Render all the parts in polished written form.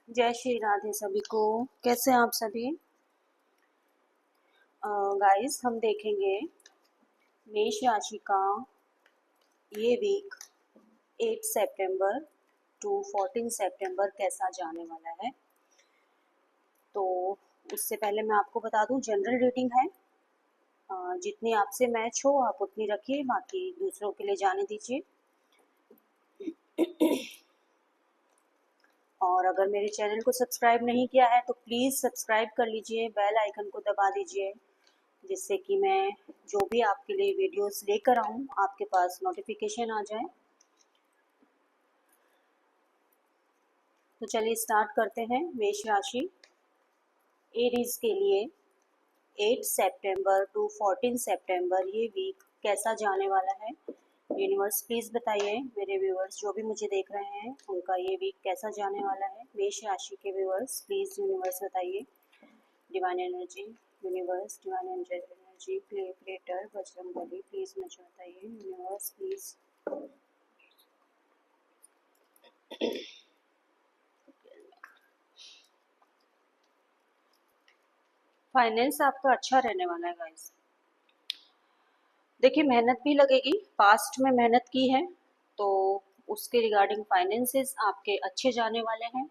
जय श्री राधे सभी को। कैसे हैं आप सभी? गाइस, हम देखेंगे मेष राशि का ये वीक 8 सितंबर टू 14 सितंबर कैसा जाने वाला है। तो उससे पहले मैं आपको बता दूं, जनरल रीडिंग है। जितनी आपसे मैच हो आप उतनी रखिए, बाकी दूसरों के लिए जाने दीजिए। और अगर मेरे चैनल को सब्सक्राइब नहीं किया है तो प्लीज़ सब्सक्राइब कर लीजिए, बेल आइकन को दबा दीजिए, जिससे कि मैं जो भी आपके लिए वीडियोस लेकर आऊँ आपके पास नोटिफिकेशन आ जाए। तो चलिए स्टार्ट करते हैं। मेष राशि एरीज के लिए 8 सितंबर टू 14 सितंबर ये वीक कैसा जाने वाला है। यूनिवर्स प्लीज़ बताइए, मेरे व्यूअर्स जो भी मुझे देख रहे हैं उनका ये वीक कैसा जाने वाला है। मेष राशि के व्यूअर्स प्लीज़ यूनिवर्स बताइए। Divine energy, universe, divine energy, creator, Bajrangbali please मुझे बताइए। Universe please. फाइनेंस आपका अच्छा रहने वाला है गाइस। देखिए, मेहनत भी लगेगी, पास्ट में मेहनत की है तो उसके रिगार्डिंग फाइनेंसेस आपके अच्छे जाने वाले हैं।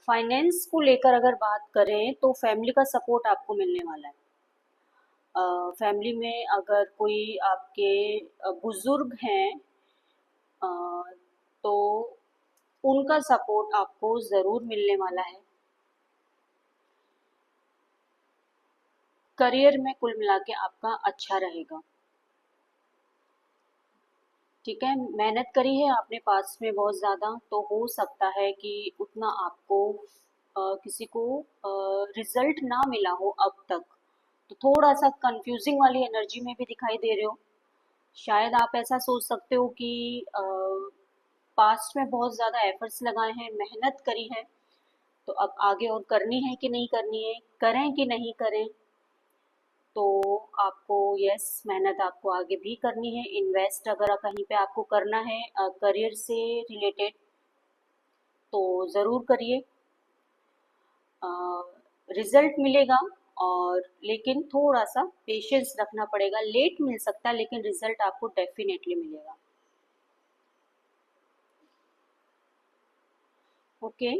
फाइनेंस को लेकर अगर बात करें तो फैमिली का सपोर्ट आपको मिलने वाला है। फैमिली में अगर कोई आपके बुजुर्ग हैं अ, तो उनका सपोर्ट आपको ज़रूर मिलने वाला है। करियर में कुल मिला के आपका अच्छा रहेगा। ठीक है, मेहनत करी है आपने पास में बहुत ज़्यादा, तो हो सकता है कि उतना आपको किसी को रिजल्ट ना मिला हो अब तक। तो थोड़ा सा कंफ्यूजिंग वाली एनर्जी में भी दिखाई दे रहे हो। शायद आप ऐसा सोच सकते हो कि पास्ट में बहुत ज़्यादा एफर्ट्स लगाए हैं, मेहनत करी है, तो अब आगे और करनी है कि नहीं करनी है, करें कि नहीं करें। तो आपको यस, मेहनत आपको आगे भी करनी है। इन्वेस्ट अगर कहीं पे आपको करना है करियर से रिलेटेड तो ज़रूर करिए। रिजल्ट मिलेगा, और लेकिन थोड़ा सा पेशेंस रखना पड़ेगा। लेट मिल सकता है लेकिन रिजल्ट आपको डेफिनेटली मिलेगा। ओके।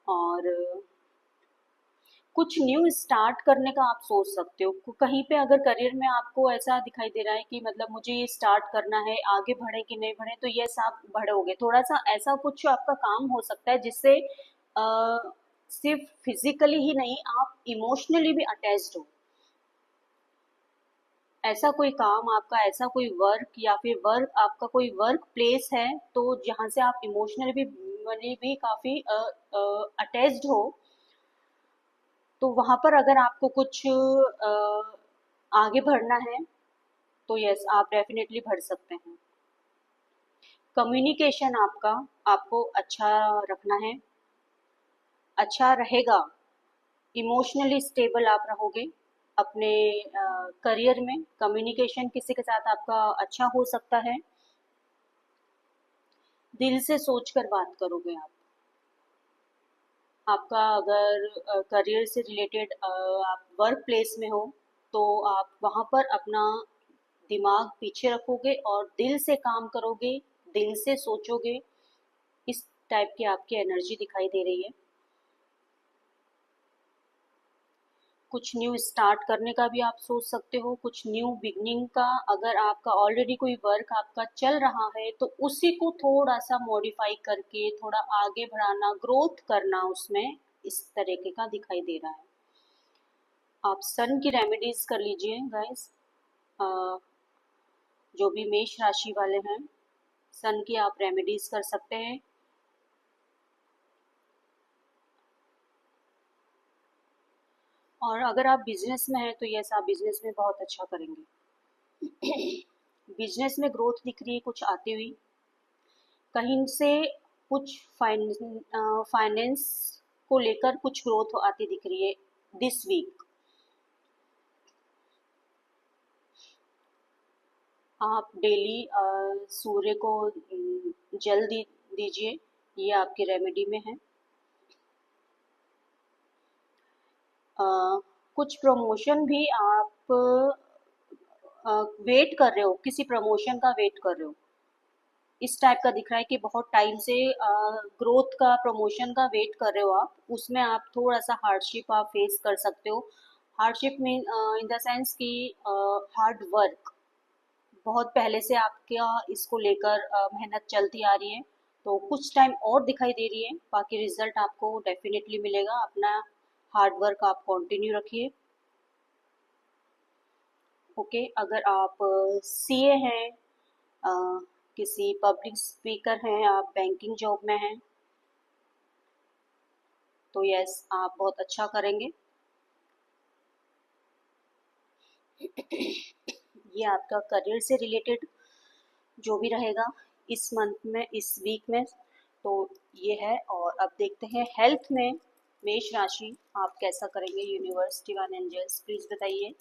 और कुछ न्यू स्टार्ट करने का आप सोच सकते हो। कहीं पे अगर करियर में आपको ऐसा दिखाई दे रहा है कि मतलब मुझे ये स्टार्ट करना है, आगे बढ़े कि नहीं बढ़े, तो यस आप बढ़ोगे। थोड़ा सा ऐसा कुछ आपका काम हो सकता है जिससे सिर्फ फिजिकली ही नहीं, आप इमोशनली भी अटैच्ड हो। ऐसा कोई काम आपका, ऐसा कोई वर्क या फिर वर्क आपका कोई वर्क प्लेस है तो जहाँ से आप इमोशनली भी काफी अटैच्ड हो, तो वहां पर अगर आपको कुछ आगे बढ़ना है तो यस आप डेफिनेटली बढ़ सकते हैं। कम्युनिकेशन आपका आपको अच्छा रखना है, अच्छा रहेगा। इमोशनली स्टेबल आप रहोगे अपने करियर में। कम्युनिकेशन किसी के साथ आपका अच्छा हो सकता है। दिल से सोचकर बात करोगे आप। आपका अगर करियर से रिलेटेड आप वर्क प्लेस में हो तो आप वहाँ पर अपना दिमाग पीछे रखोगे और दिल से काम करोगे, दिल से सोचोगे। इस टाइप की आपकी एनर्जी दिखाई दे रही है। कुछ न्यू स्टार्ट करने का भी आप सोच सकते हो, कुछ न्यू बिगनिंग का। अगर आपका ऑलरेडी कोई वर्क आपका चल रहा है तो उसी को थोड़ा सा मॉडिफाई करके थोड़ा आगे बढ़ाना, ग्रोथ करना उसमें, इस तरीके का दिखाई दे रहा है। आप सन की रेमेडीज कर लीजिए गाइस। जो भी मेष राशि वाले हैं, सन की आप रेमेडीज कर सकते हैं। और अगर आप बिजनेस में हैं तो यस आप बिजनेस में बहुत अच्छा करेंगे। बिजनेस में ग्रोथ दिख रही है कुछ आती हुई। कहीं से कुछ फाइनेंस को लेकर कुछ ग्रोथ आती दिख रही है दिस वीक। आप डेली सूर्य को जल दीजिए, ये आपकी रेमेडी में है। कुछ प्रमोशन भी आप वेट कर रहे हो, किसी प्रमोशन का वेट कर रहे हो, इस टाइप का दिख रहा है कि बहुत टाइम से ग्रोथ का, प्रमोशन का वेट कर रहे हो आप, उसमें आप थोड़ा सा हार्डशिप आप फेस कर सकते हो। हार्डशिप में इन द सेंस कि हार्ड वर्क, बहुत पहले से आपका इसको लेकर मेहनत चलती आ रही है, तो कुछ टाइम और दिखाई दे रही है, बाकी रिजल्ट आपको डेफिनेटली मिलेगा। अपना हार्ड वर्क आप कंटिन्यू रखिए। ओके, अगर आप सीए हैं, अ, किसी पब्लिक स्पीकर हैं, आप बैंकिंग जॉब में हैं, तो यस आप बहुत अच्छा करेंगे। ये आपका करियर से रिलेटेड जो भी रहेगा इस मंथ में, इस वीक में, तो ये है। और अब देखते हैं हेल्थ में मेष राशि आप कैसा करेंगे। यूनिवर्स, डिवाइन एंजल्स, प्लीज बताइए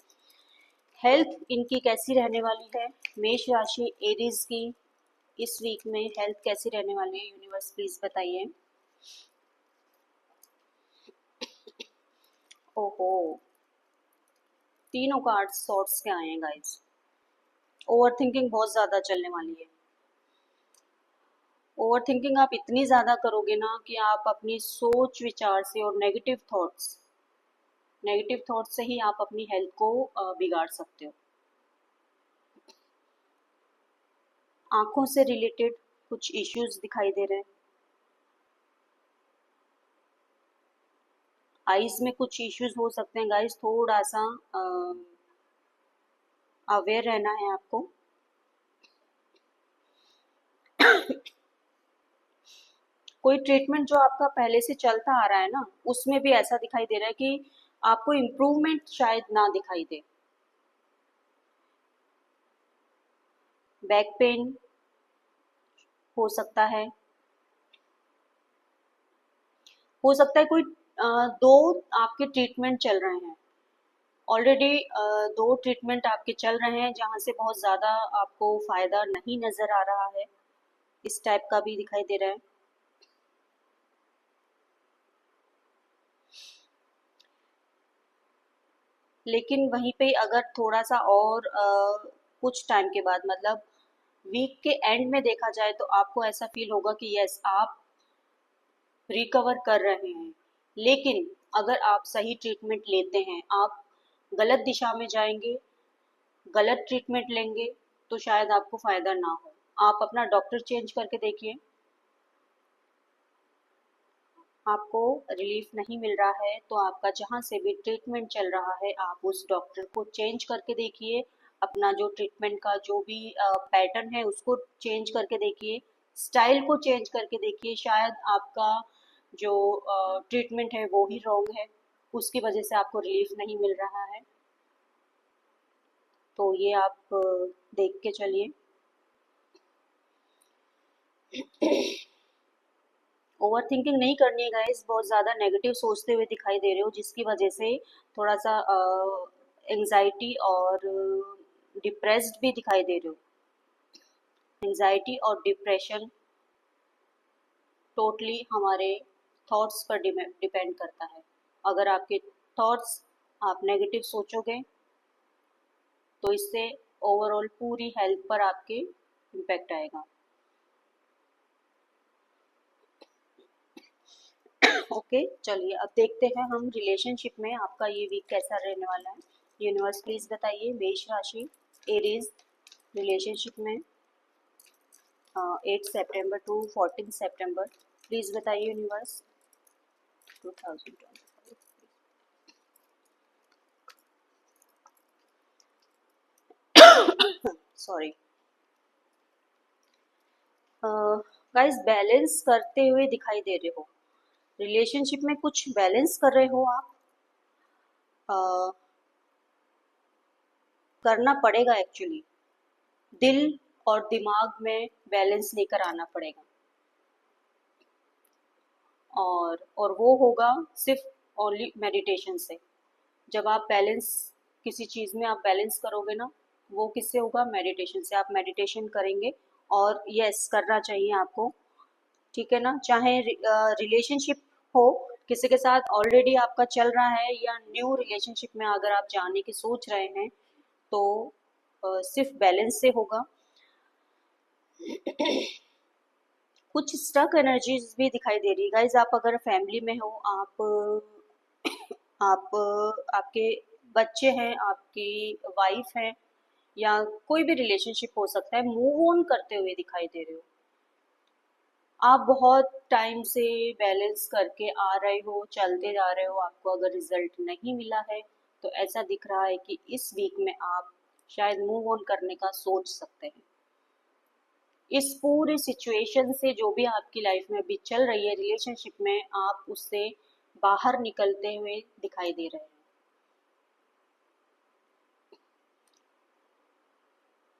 हेल्थ इनकी कैसी रहने वाली है। मेष राशि एरीज की इस वीक में हेल्थ कैसी रहने वाली है, यूनिवर्स प्लीज बताइए। ओहो, तीनों कार्ड सॉर्ट्स के आए हैं गाइस। ओवर थिंकिंग बहुत ज्यादा चलने वाली है। ओवर थिंकिंग आप इतनी ज्यादा करोगे ना कि आप अपनी सोच विचार से और नेगेटिव थॉट्स से ही आप अपनी हेल्थ को बिगाड़ सकते हो। आंखों से रिलेटेड कुछ इश्यूज दिखाई दे रहे हैं। आईज में कुछ इश्यूज हो सकते हैं गाइस, थोड़ा सा अवेयर रहना है आपको। कोई ट्रीटमेंट जो आपका पहले से चलता आ रहा है ना, उसमें भी ऐसा दिखाई दे रहा है कि आपको इम्प्रूवमेंट शायद ना दिखाई दे। बैक पेन हो सकता है, कोई दो आपके ट्रीटमेंट चल रहे हैं ऑलरेडी, दो ट्रीटमेंट आपके चल रहे हैं जहां से बहुत ज़्यादा आपको फायदा नहीं नज़र आ रहा है, इस टाइप का भी दिखाई दे रहा है। लेकिन वहीं पे अगर थोड़ा सा और कुछ टाइम के बाद, मतलब वीक के एंड में देखा जाए, तो आपको ऐसा फील होगा कि यस आप रिकवर कर रहे हैं। लेकिन अगर आप सही ट्रीटमेंट लेते हैं, आप गलत दिशा में जाएंगे, गलत ट्रीटमेंट लेंगे, तो शायद आपको फायदा ना हो। आप अपना डॉक्टर चेंज करके देखिए, आपको रिलीफ नहीं मिल रहा है तो आपका जहाँ से भी ट्रीटमेंट चल रहा है आप उस डॉक्टर को चेंज करके देखिए। अपना जो ट्रीटमेंट का जो भी पैटर्न है उसको चेंज करके देखिए, स्टाइल को चेंज करके देखिए। शायद आपका जो ट्रीटमेंट है वो ही रॉन्ग है, उसकी वजह से आपको रिलीफ नहीं मिल रहा है। तो ये आप देख के चलिए। ओवर थिंकिंग नहीं करनी है गाइस, बहुत ज़्यादा नेगेटिव सोचते हुए दिखाई दे रहे हो, जिसकी वजह से थोड़ा सा एंजाइटी और डिप्रेस्ड भी दिखाई दे रहे हो। एंजाइटी और डिप्रेशन टोटली हमारे थॉट्स पर डिपेंड करता है। अगर आपके थॉट्स, आप नेगेटिव सोचोगे तो इससे ओवरऑल पूरी हेल्थ पर आपके इम्पेक्ट आएगा। ओके चलिए, अब देखते हैं हम रिलेशनशिप में आपका ये वीक कैसा रहने वाला है। यूनिवर्स प्लीज बताइए मेष राशि एरीज रिलेशनशिप में 8 सितंबर टू 14 सितंबर, प्लीज बताइए यूनिवर्स 2025। सॉरी गाइस, बैलेंस करते हुए दिखाई दे रहे हो, रिलेशनशिप में कुछ बैलेंस कर रहे हो आप। uh, करना पड़ेगा एक्चुअली, दिल और दिमाग में बैलेंस लेकर आना पड़ेगा। और वो होगा सिर्फ ओनली मेडिटेशन से। जब आप बैलेंस, किसी चीज़ में आप बैलेंस करोगे ना, वो किससे होगा, मेडिटेशन से। आप मेडिटेशन करेंगे, और यस करना चाहिए आपको। ठीक है ना, चाहे रिलेशनशिप हो, किसी के साथ ऑलरेडी आपका चल रहा है या न्यू रिलेशनशिप में अगर आप जाने की सोच रहे हैं तो सिर्फ बैलेंस से होगा। कुछ स्टक एनर्जीज भी दिखाई दे रही है गाइज। आप अगर फैमिली में हो, आप आपके बच्चे हैं, आपकी वाइफ है, या कोई भी रिलेशनशिप हो सकता है, मूव ऑन करते हुए दिखाई दे रहे हो। आप बहुत टाइम से बैलेंस करके आ रहे हो, चलते जा रहे हो, आपको अगर रिजल्ट नहीं मिला है तो ऐसा दिख रहा है कि इस वीक में आप शायद मूव ऑन करने का सोच सकते हैं। इस पूरी सिचुएशन से जो भी आपकी लाइफ में अभी चल रही है रिलेशनशिप में, आप उससे बाहर निकलते हुए दिखाई दे रहे हैं।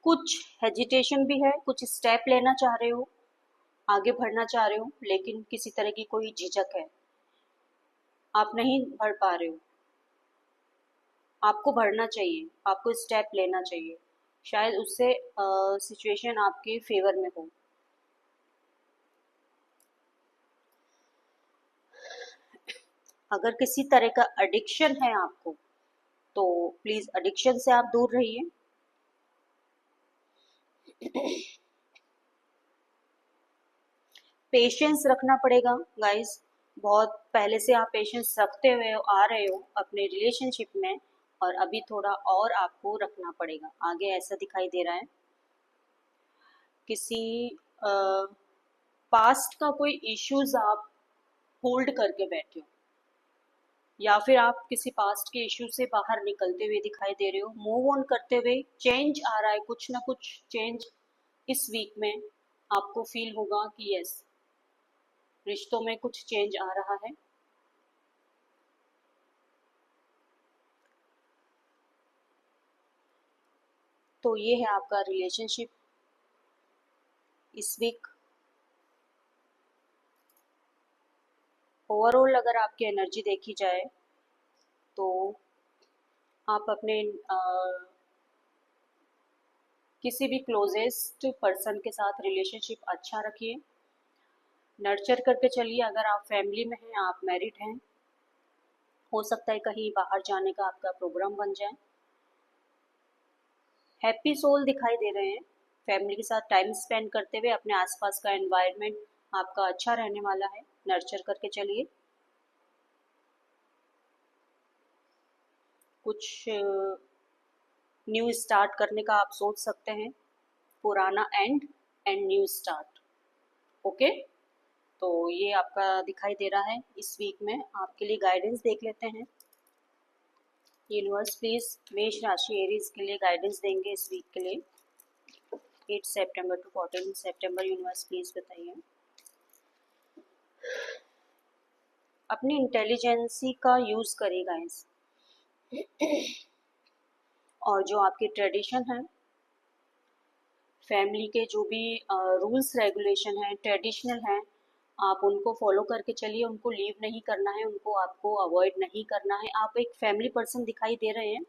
कुछ हेजिटेशन भी है, कुछ स्टेप लेना चाह रहे हो, आगे बढ़ना चाह रहे हो, लेकिन किसी तरह की कोई झिझक है, आप नहीं बढ़ पा रहे हो। आपको बढ़ना चाहिए, आपको स्टेप लेना चाहिए, शायद उससे सिचुएशन आपके फेवर में हो। अगर किसी तरह का एडिक्शन है आपको तो प्लीज एडिक्शन से आप दूर रहिए। पेशेंस रखना पड़ेगा गाइस। बहुत पहले से आप पेशेंस रखते हुए आ रहे हो अपने रिलेशनशिप में, और अभी थोड़ा और आपको रखना पड़ेगा आगे, ऐसा दिखाई दे रहा है। किसी पास्ट का कोई इश्यूज आप होल्ड करके बैठे हो, या फिर आप किसी पास्ट के इश्यू से बाहर निकलते हुए दिखाई दे रहे हो, मूव ऑन करते हुए। चेंज आ रहा है, कुछ ना कुछ चेंज इस वीक में आपको फील होगा कि यस, रिश्तों में कुछ चेंज आ रहा है। तो ये है आपका रिलेशनशिप इस वीक। ओवरऑल अगर आपकी एनर्जी देखी जाए तो आप अपने किसी भी क्लोजेस्ट पर्सन के साथ रिलेशनशिप अच्छा रखिए, नर्चर करके चलिए। अगर आप फैमिली में हैं, आप मैरिड हैं, हो सकता है कहीं बाहर जाने का आपका प्रोग्राम बन जाए। हैप्पी सोल दिखाई दे रहे हैं। फैमिली के साथ टाइम स्पेंड करते हुए अपने आसपास का एनवायरनमेंट आपका अच्छा रहने वाला है, नर्चर करके चलिए। कुछ न्यू स्टार्ट करने का आप सोच सकते हैं, पुराना and and new start. Okay, तो ये आपका दिखाई दे रहा है इस वीक में। आपके लिए गाइडेंस देख लेते हैं। यूनिवर्स प्लीज मेष राशि एरीज के लिए गाइडेंस देंगे इस वीक के लिए, 8 सितंबर टू 14 सितंबर। यूनिवर्स प्लीज बताइए। अपनी इंटेलिजेंसी का यूज करेगा इस, और जो आपके ट्रेडिशन है, फैमिली के जो भी रूल्स रेगुलेशन है, ट्रेडिशनल हैं, आप उनको फॉलो करके चलिए। उनको लीव नहीं करना है, उनको आपको अवॉइड नहीं करना है। आप एक फैमिली पर्सन दिखाई दे रहे हैं।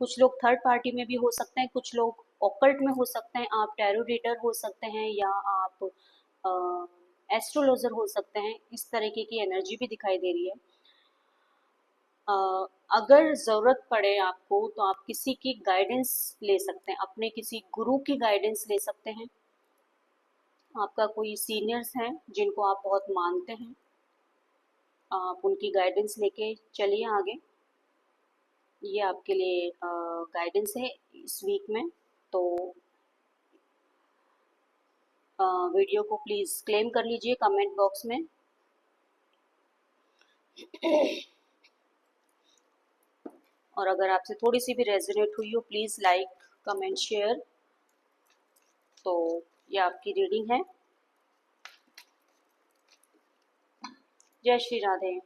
कुछ लोग थर्ड पार्टी में भी हो सकते हैं, कुछ लोग ऑकल्ट में हो सकते हैं, आप टैरो रीडर हो सकते हैं, या आप एस्ट्रोलॉजर हो सकते हैं। इस तरीके की एनर्जी भी दिखाई दे रही है। अगर ज़रूरत पड़े आपको तो आप किसी की गाइडेंस ले सकते हैं, अपने किसी गुरु की गाइडेंस ले सकते हैं। आपका कोई सीनियर्स हैं जिनको आप बहुत मानते हैं, आप उनकी गाइडेंस लेके चलिए आगे। ये आपके लिए गाइडेंस है इस वीक में। तो वीडियो को प्लीज़ क्लेम कर लीजिए कमेंट बॉक्स में। और अगर आपसे थोड़ी सी भी रेजोनेट हुई हो, प्लीज़ लाइक कमेंट शेयर। तो ये आपकी रीडिंग है। जय श्री राधे।